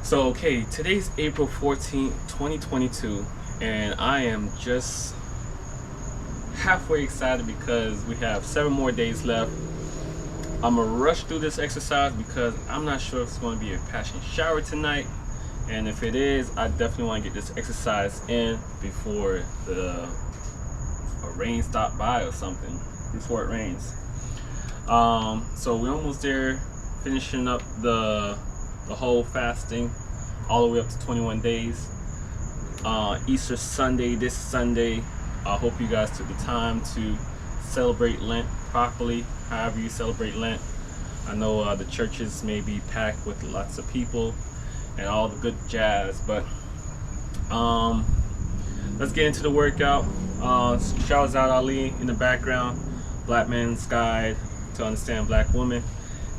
So, okay, today's April 14th, 2022, and I am just halfway excited because we have 7 more days left. I'm gonna rush through this exercise because I'm not sure if it's going to be a passion shower tonight, and if it is, I definitely want to get this exercise in before a rain stop by or something, before it rains. So we're almost there, finishing up the whole fasting all the way up to 21 days. Easter Sunday, this Sunday. I hope you guys took the time to celebrate Lent properly, however you celebrate Lent. I know the churches may be packed with lots of people and all the good jazz, but let's get into the workout. Shahrazad Ali in the background, Blackman's Guide to Understand Black Women,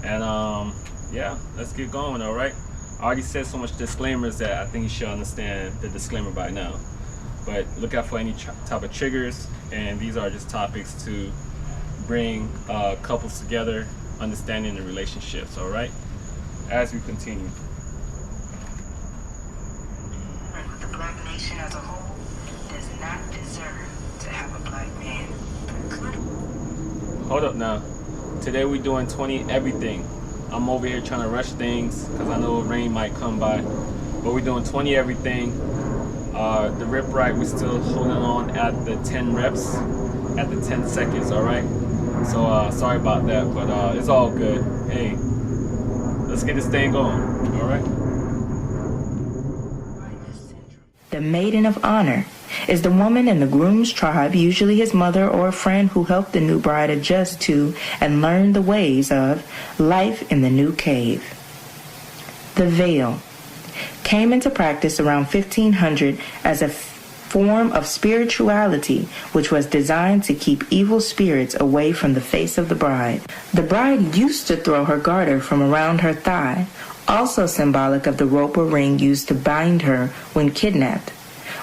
and yeah, let's get going. All right, I already said so much disclaimers that I think you should understand the disclaimer by now, but look out for any type of triggers, and these are just topics to bring couples together, understanding the relationships. All right, as we continue. The black nation as a whole does not deserve to have a black man. Hold up now. Today we're doing 20 everything. I'm over here trying to rush things because I know rain might come by. But we're doing 20 everything. The rip right, we're still holding on at the 10 reps, at the 10 seconds, alright? So sorry about that, but it's all good. Hey, let's get this thing going, alright? The maiden of honor is the woman in the groom's tribe, usually his mother or a friend who helped the new bride adjust to and learn the ways of life in the new cave. The veil came into practice around 1500 as a form of spirituality which was designed to keep evil spirits away from the face of the bride. The bride used to throw her garter from around her thigh, also symbolic of the rope or ring used to bind her when kidnapped.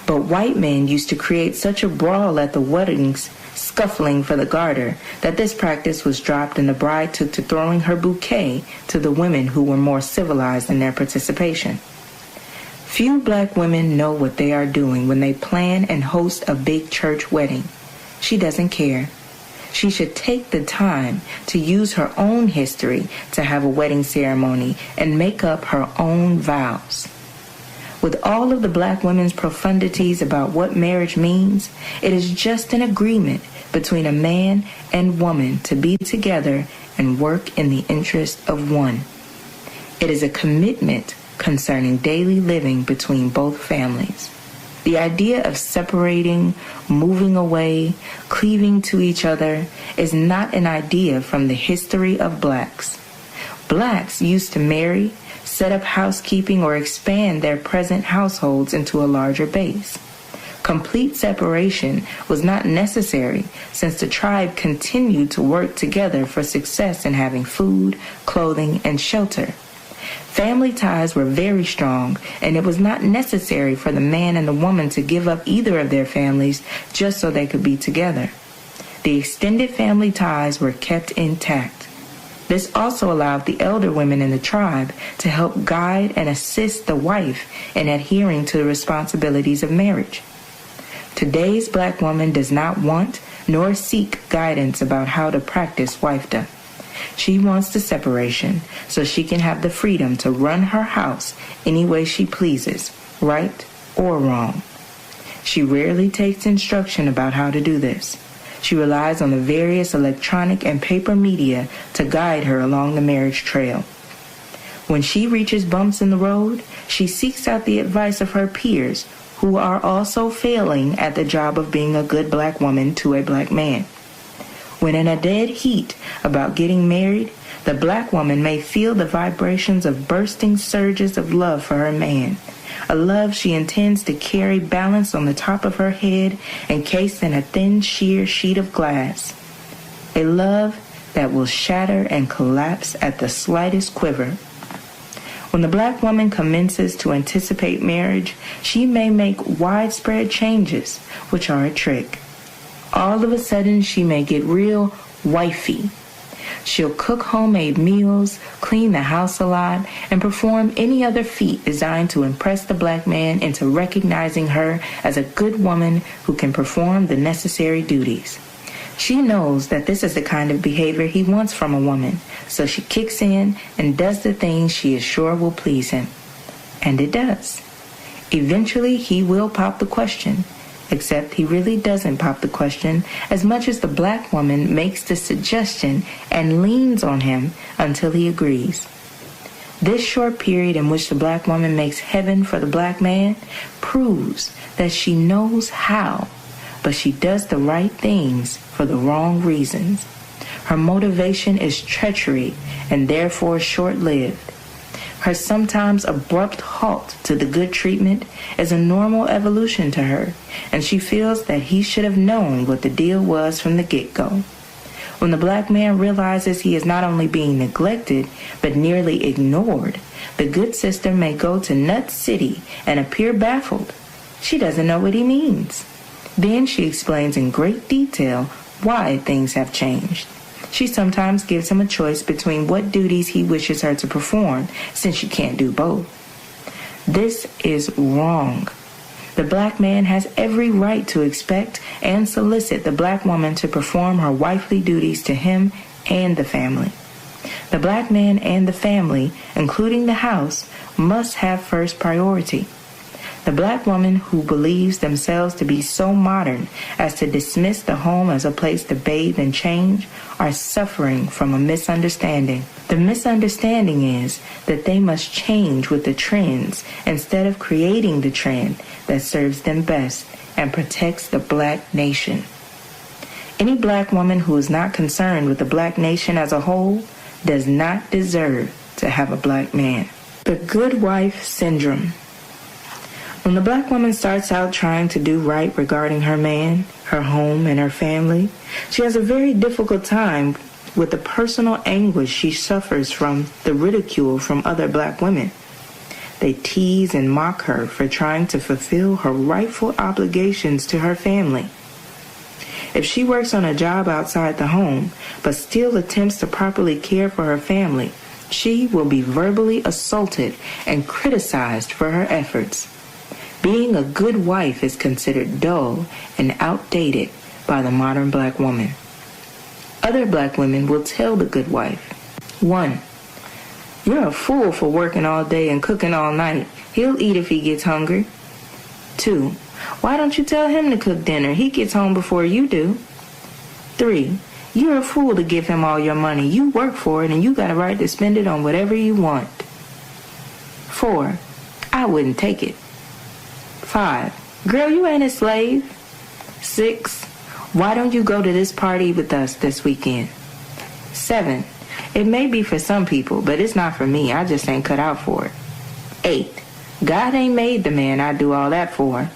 But white men used to create such a brawl at the weddings, scuffling for the garter, that this practice was dropped and the bride took to throwing her bouquet to the women who were more civilized in their participation. Few black women know what they are doing when they plan and host a big church wedding. She doesn't care. She should take the time to use her own history to have a wedding ceremony and make up her own vows. With all of the black women's profundities about what marriage means, it is just an agreement between a man and woman to be together and work in the interest of one. It is a commitment concerning daily living between both families. The idea of separating, moving away, cleaving to each other is not an idea from the history of blacks. Blacks used to marry, set up housekeeping, or expand their present households into a larger base. Complete separation was not necessary since the tribe continued to work together for success in having food, clothing, and shelter. Family ties were very strong, and it was not necessary for the man and the woman to give up either of their families just so they could be together. The extended family ties were kept intact. This also allowed the elder women in the tribe to help guide and assist the wife in adhering to the responsibilities of marriage. Today's black woman does not want nor seek guidance about how to practice wifedom. She wants the separation so she can have the freedom to run her house any way she pleases, right or wrong. She rarely takes instruction about how to do this. She relies on the various electronic and paper media to guide her along the marriage trail. When she reaches bumps in the road, she seeks out the advice of her peers who are also failing at the job of being a good black woman to a black man. When in a dead heat about getting married, the black woman may feel the vibrations of bursting surges of love for her man, a love she intends to carry balanced on the top of her head, encased in a thin, sheer sheet of glass. A love that will shatter and collapse at the slightest quiver. When the black woman commences to anticipate marriage, she may make widespread changes, which are a trick. All of a sudden, she may get real wifey. She'll cook homemade meals, clean the house a lot, and perform any other feat designed to impress the black man into recognizing her as a good woman who can perform the necessary duties. She knows that this is the kind of behavior he wants from a woman, so she kicks in and does the things she is sure will please him. And it does. Eventually, he will pop the question, except he really doesn't pop the question as much as the black woman makes the suggestion and leans on him until he agrees. This short period in which the black woman makes heaven for the black man proves that she knows how, but she does the right things for the wrong reasons. Her motivation is treachery and therefore short-lived. Her sometimes abrupt halt to the good treatment is a normal evolution to her, and she feels that he should have known what the deal was from the get-go. When the black man realizes he is not only being neglected, but nearly ignored, the good sister may go to Nut City and appear baffled. She doesn't know what he means. Then she explains in great detail why things have changed. She sometimes gives him a choice between what duties he wishes her to perform, since she can't do both. This is wrong. The black man has every right to expect and solicit the black woman to perform her wifely duties to him and the family. The black man and the family, including the house, must have first priority. The black woman who believes themselves to be so modern as to dismiss the home as a place to bathe and change are suffering from a misunderstanding. The misunderstanding is that they must change with the trends instead of creating the trend that serves them best and protects the black nation. Any black woman who is not concerned with the black nation as a whole does not deserve to have a black man. The good wife syndrome. When the black woman starts out trying to do right regarding her man, her home, and her family, she has a very difficult time with the personal anguish she suffers from the ridicule from other black women. They tease and mock her for trying to fulfill her rightful obligations to her family. If she works on a job outside the home, but still attempts to properly care for her family, she will be verbally assaulted and criticized for her efforts. Being a good wife is considered dull and outdated by the modern black woman. Other black women will tell the good wife, 1. You're a fool for working all day and cooking all night. He'll eat if he gets hungry. 2. Why don't you tell him to cook dinner? He gets home before you do. 3. You're a fool to give him all your money. You work for it and you got a right to spend it on whatever you want. 4. I wouldn't take it. 5. Girl, you ain't a slave. 6. Why don't you go to this party with us this weekend? 7. It may be for some people, but it's not for me. I just ain't cut out for it. 8. God ain't made the man I do all that for.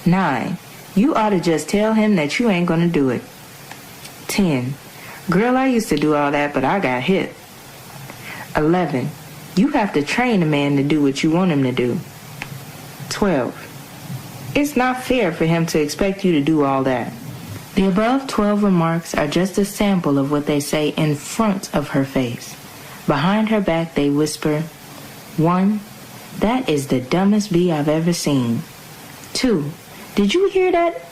9. You ought to just tell him that you ain't gonna do it. 10. Girl, I used to do all that, but I got hit. 11. You have to train a man to do what you want him to do. 12. It's not fair for him to expect you to do all that. The above 12 remarks are just a sample of what they say in front of her face. Behind her back they whisper, 1. That is the dumbest bee I've ever seen. 2. Did you hear that?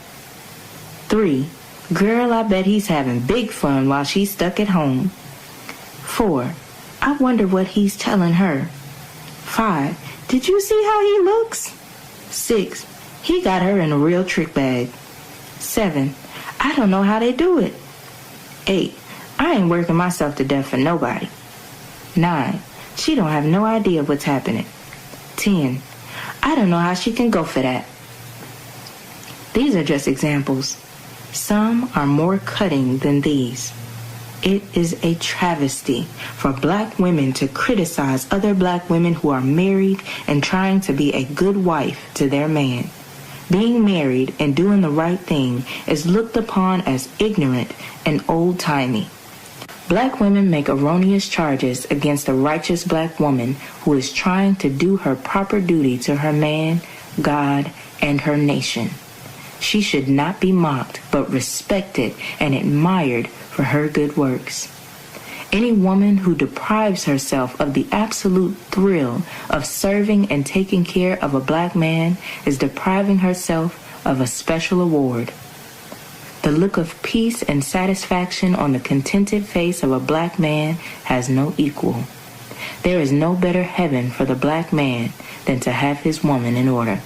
3. Girl, I bet he's having big fun while she's stuck at home. 4. I wonder what he's telling her. 5. Did you see how he looks? 6. He got her in a real trick bag. 7. I don't know how they do it. 8. I ain't working myself to death for nobody. 9. She don't have no idea what's happening. 10. I don't know how she can go for that. These are just examples. Some are more cutting than these. It is a travesty for black women to criticize other black women who are married and trying to be a good wife to their man. Being married and doing the right thing is looked upon as ignorant and old-timey. Black women make erroneous charges against a righteous black woman who is trying to do her proper duty to her man, God, and her nation. She should not be mocked, but respected and admired for her good works. Any woman who deprives herself of the absolute thrill of serving and taking care of a black man is depriving herself of a special award. The look of peace and satisfaction on the contented face of a black man has no equal. There is no better heaven for the black man than to have his woman in order.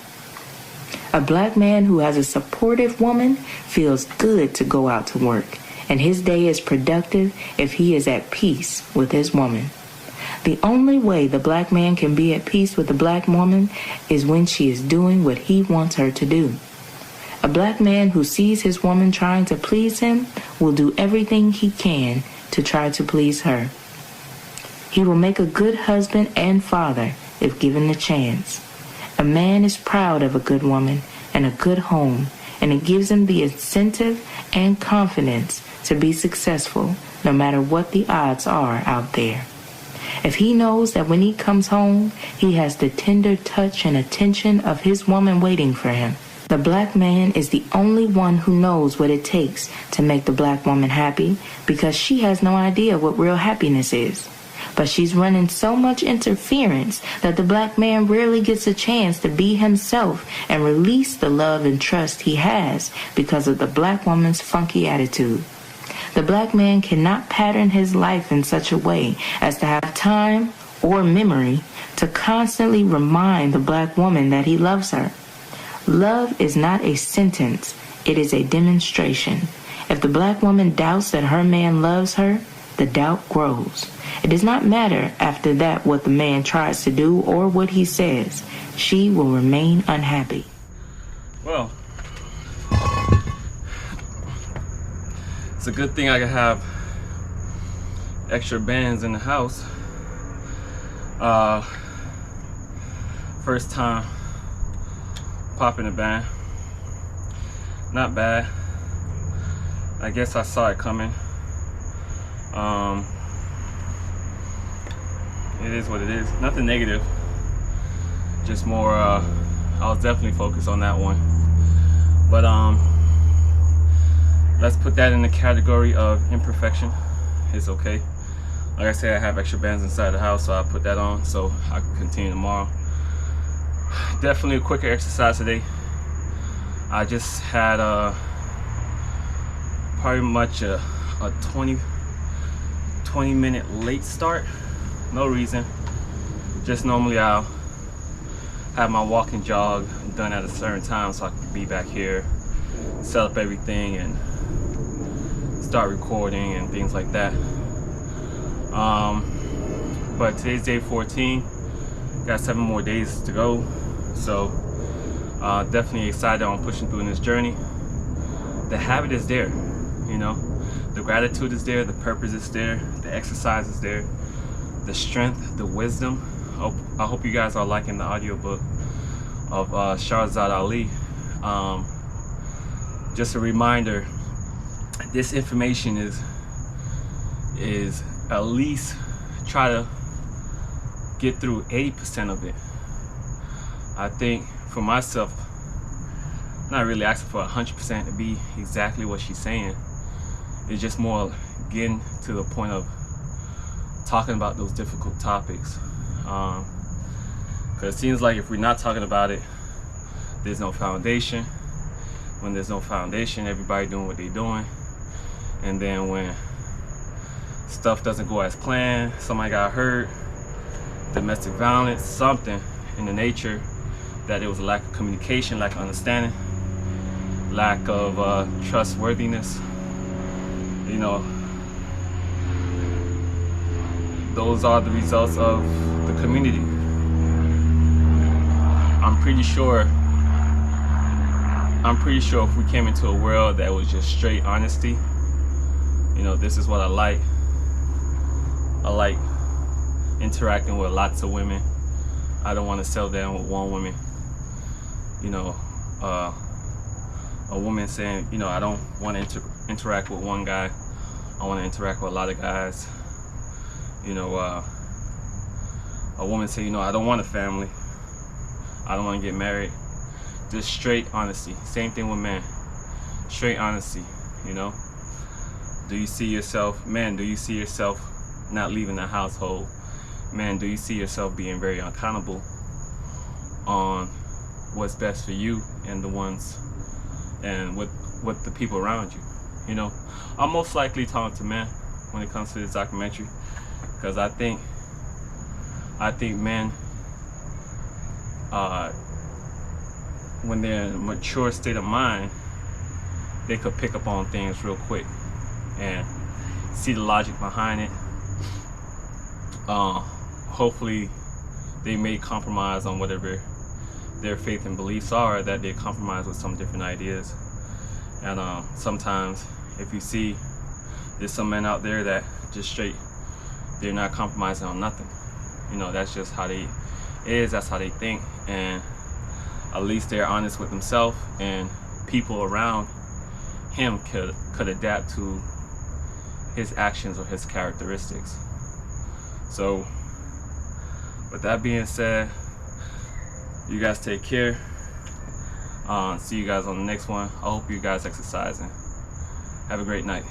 A black man who has a supportive woman feels good to go out to work, and his day is productive if he is at peace with his woman. The only way the black man can be at peace with the black woman is when she is doing what he wants her to do. A black man who sees his woman trying to please him will do everything he can to try to please her. He will make a good husband and father if given the chance. A man is proud of a good woman and a good home, and it gives him the incentive and confidence to be successful no matter what the odds are out there. If he knows that when he comes home, he has the tender touch and attention of his woman waiting for him, the black man is the only one who knows what it takes to make the black woman happy, because she has no idea what real happiness is. But she's running so much interference that the black man rarely gets a chance to be himself and release the love and trust he has because of the black woman's funky attitude. The black man cannot pattern his life in such a way as to have time or memory to constantly remind the black woman that he loves her. Love is not a sentence, it is a demonstration. If the black woman doubts that her man loves her, the doubt grows. It does not matter after that what the man tries to do or what he says. She will remain unhappy. Well, it's a good thing I can have extra bands in the house. First time popping a band. Not bad. I guess I saw it coming. It is what it is. Nothing negative. Just more, I was definitely focused on that one. But let's put that in the category of imperfection. It's okay. Like I said, I have extra bands inside the house, so I put that on so I can continue tomorrow. Definitely a quicker exercise today. I just had probably much a 20-minute late start. No reason. Just normally I'll have my walk and jog done at a certain time so I can be back here, set up everything, and start recording and things like that. But today's day 14. Got 7 more days to go. So definitely excited on pushing through in this journey. The habit is there, you know. The gratitude is there, the purpose is there, the exercise is there, the strength, the wisdom. I hope you guys are liking the audiobook of Shahrazad Ali. Just a reminder, this information is at least try to get through 80% of it. I think for myself, not really asking for 100% to be exactly what she's saying. It's just more getting to the point of talking about those difficult topics. Because it seems like if we're not talking about it, there's no foundation. When there's no foundation, everybody doing what they're doing. And then when stuff doesn't go as planned, somebody got hurt, domestic violence, something in the nature that it was a lack of communication, lack of understanding, lack of trustworthiness. You know, those are the results of the community. I'm pretty sure if we came into a world that was just straight honesty, you know, this is what I like. I like interacting with lots of women. I don't want to settle down with one woman. You know, a woman saying, you know, I don't want to interact with one guy. I want to interact with a lot of guys. You know, a woman say, you know, I don't want a family. I don't want to get married. Just straight honesty. Same thing with men. Straight honesty, you know. Do you see yourself, men, do you see yourself not leaving the household, man, do you see yourself being very accountable on what's best for you and the ones and with the people around you? You know, I'm most likely talking to men when it comes to this documentary, because I think men, when they're in a mature state of mind, they could pick up on things real quick and see the logic behind it. Hopefully they may compromise on whatever their faith and beliefs are, that they compromise with some different ideas. And sometimes if you see there's some men out there that just straight, they're not compromising on nothing. You know, that's just how they is, that's how they think, and at least they're honest with themselves, and people around him could adapt to his actions or his characteristics. So with that being said, you guys take care. See you guys on the next one. I hope you guys exercising. Have a great night.